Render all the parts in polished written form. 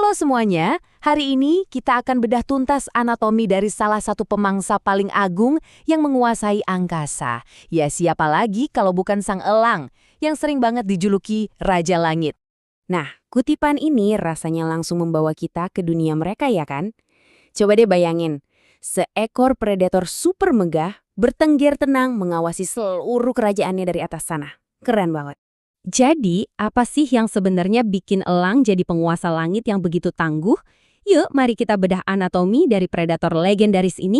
Halo semuanya, hari ini kita akan bedah tuntas anatomi dari salah satu pemangsa paling agung yang menguasai angkasa. Ya siapa lagi kalau bukan sang elang, yang sering banget dijuluki Raja Langit. Nah, kutipan ini rasanya langsung membawa kita ke dunia mereka ya kan? Coba deh bayangin, seekor predator super megah bertengger tenang mengawasi seluruh kerajaannya dari atas sana. Keren banget. Jadi, apa sih yang sebenarnya bikin elang jadi penguasa langit yang begitu tangguh? Yuk, mari kita bedah anatomi dari predator legendaris ini.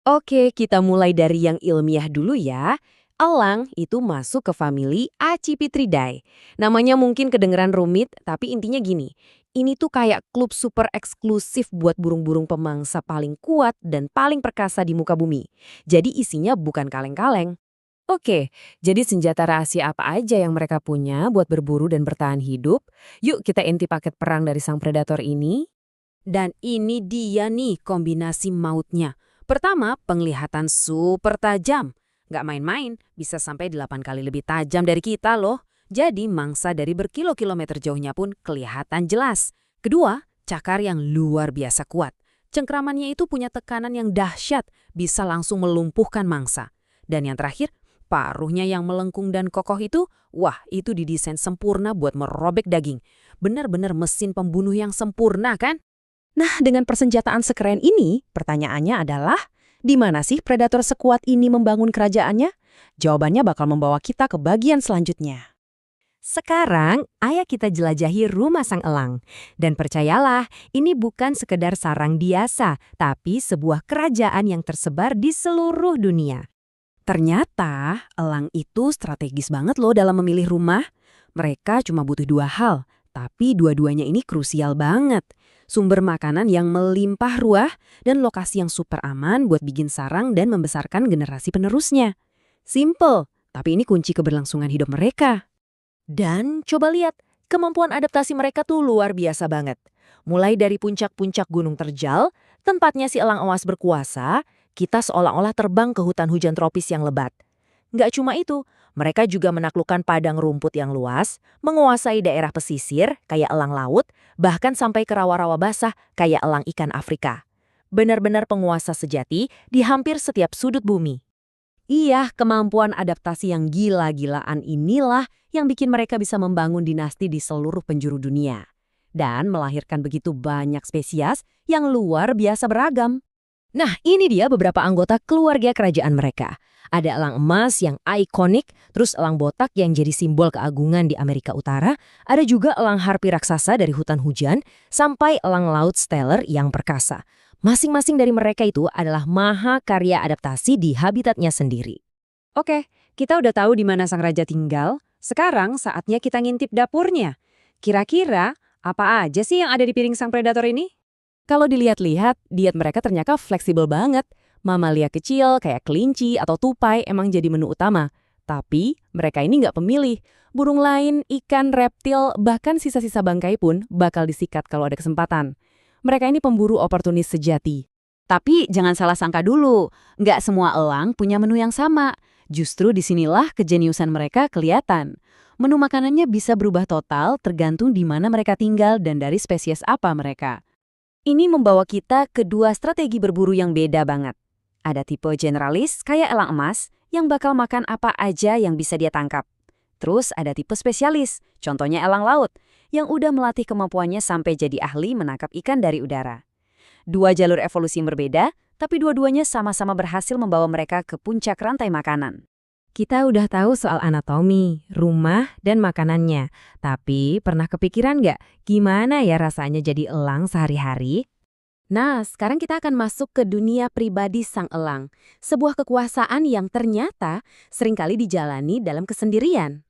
Oke, kita mulai dari yang ilmiah dulu ya. Elang itu masuk ke famili Accipitridae. Namanya mungkin kedengeran rumit, tapi intinya gini. Ini tuh kayak klub super eksklusif buat burung-burung pemangsa paling kuat dan paling perkasa di muka bumi. Jadi isinya bukan kaleng-kaleng. Oke, jadi senjata rahasia apa aja yang mereka punya buat berburu dan bertahan hidup? Yuk kita inti paket perang dari sang predator ini. Dan ini dia nih kombinasi mautnya. Pertama, penglihatan super tajam. Nggak main-main, bisa sampai 8 kali lebih tajam dari kita loh. Jadi mangsa dari berkilo-kilometer jauhnya pun kelihatan jelas. Kedua, cakar yang luar biasa kuat. Cengkramannya itu punya tekanan yang dahsyat, bisa langsung melumpuhkan mangsa. Dan yang terakhir, paruhnya yang melengkung dan kokoh itu, wah itu didesain sempurna buat merobek daging. Benar-benar mesin pembunuh yang sempurna kan? Nah, dengan persenjataan sekeren ini, pertanyaannya adalah, di mana sih predator sekuat ini membangun kerajaannya? Jawabannya bakal membawa kita ke bagian selanjutnya. Sekarang, ayo kita jelajahi rumah sang elang. Dan percayalah, ini bukan sekedar sarang biasa, tapi sebuah kerajaan yang tersebar di seluruh dunia. Ternyata, elang itu strategis banget loh dalam memilih rumah. Mereka cuma butuh dua hal, tapi dua-duanya ini krusial banget. Sumber makanan yang melimpah ruah dan lokasi yang super aman buat bikin sarang dan membesarkan generasi penerusnya. Simple, tapi ini kunci keberlangsungan hidup mereka. Dan coba lihat, kemampuan adaptasi mereka tuh luar biasa banget. Mulai dari puncak-puncak gunung terjal, tempatnya si elang emas berkuasa, kita seolah-olah terbang ke hutan hujan tropis yang lebat. Nggak cuma itu, mereka juga menaklukkan padang rumput yang luas, menguasai daerah pesisir kayak elang laut, bahkan sampai ke rawa-rawa basah kayak elang ikan Afrika. Benar-benar penguasa sejati di hampir setiap sudut bumi. Iya, kemampuan adaptasi yang gila-gilaan inilah yang bikin mereka bisa membangun dinasti di seluruh penjuru dunia. Dan melahirkan begitu banyak spesies yang luar biasa beragam. Nah, ini dia beberapa anggota keluarga kerajaan mereka. Ada elang emas yang ikonik, terus elang botak yang jadi simbol keagungan di Amerika Utara, ada juga elang harpi raksasa dari hutan hujan, sampai elang laut Steller yang perkasa. Masing-masing dari mereka itu adalah mahakarya adaptasi di habitatnya sendiri. Oke, kita udah tahu di mana sang raja tinggal. Sekarang saatnya kita ngintip dapurnya. Kira-kira apa aja sih yang ada di piring sang predator ini? Kalau dilihat-lihat, diet mereka ternyata fleksibel banget. Mamalia kecil kayak kelinci atau tupai emang jadi menu utama. Tapi mereka ini nggak pemilih. Burung lain, ikan, reptil, bahkan sisa-sisa bangkai pun bakal disikat kalau ada kesempatan. Mereka ini pemburu oportunis sejati. Tapi jangan salah sangka dulu, nggak semua elang punya menu yang sama. Justru disinilah kejeniusan mereka kelihatan. Menu makanannya bisa berubah total tergantung di mana mereka tinggal dan dari spesies apa mereka. Ini membawa kita ke dua strategi berburu yang beda banget. Ada tipe generalis kayak elang emas yang bakal makan apa aja yang bisa dia tangkap. Terus ada tipe spesialis, contohnya elang laut, yang udah melatih kemampuannya sampai jadi ahli menangkap ikan dari udara. Dua jalur evolusi yang berbeda, tapi dua-duanya sama-sama berhasil membawa mereka ke puncak rantai makanan. Kita udah tahu soal anatomi, rumah, dan makanannya. Tapi pernah kepikiran nggak gimana ya rasanya jadi elang sehari-hari? Nah, sekarang kita akan masuk ke dunia pribadi sang elang. Sebuah kekuasaan yang ternyata seringkali dijalani dalam kesendirian.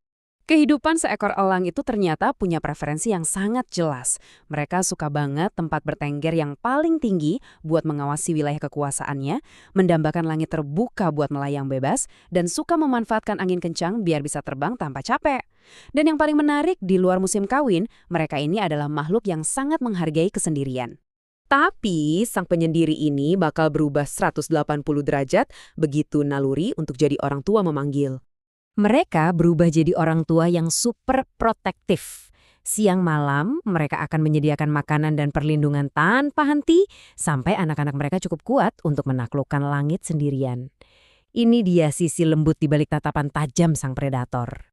Kehidupan seekor elang itu ternyata punya preferensi yang sangat jelas. Mereka suka banget tempat bertengger yang paling tinggi buat mengawasi wilayah kekuasaannya, mendambakan langit terbuka buat melayang bebas, dan suka memanfaatkan angin kencang biar bisa terbang tanpa capek. Dan yang paling menarik, di luar musim kawin, mereka ini adalah makhluk yang sangat menghargai kesendirian. Tapi sang penyendiri ini bakal berubah 180 derajat begitu naluri untuk jadi orang tua memanggil. Mereka berubah jadi orang tua yang super protektif. Siang malam, mereka akan menyediakan makanan dan perlindungan tanpa henti sampai anak-anak mereka cukup kuat untuk menaklukkan langit sendirian. Ini dia sisi lembut di balik tatapan tajam sang predator.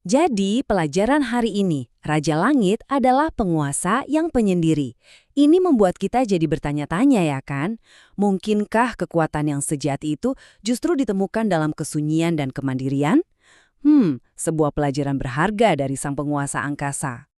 Jadi, pelajaran hari ini, Raja Langit adalah penguasa yang penyendiri. Ini membuat kita jadi bertanya-tanya ya kan? Mungkinkah kekuatan yang sejati itu justru ditemukan dalam kesunyian dan kemandirian? Sebuah pelajaran berharga dari sang penguasa angkasa.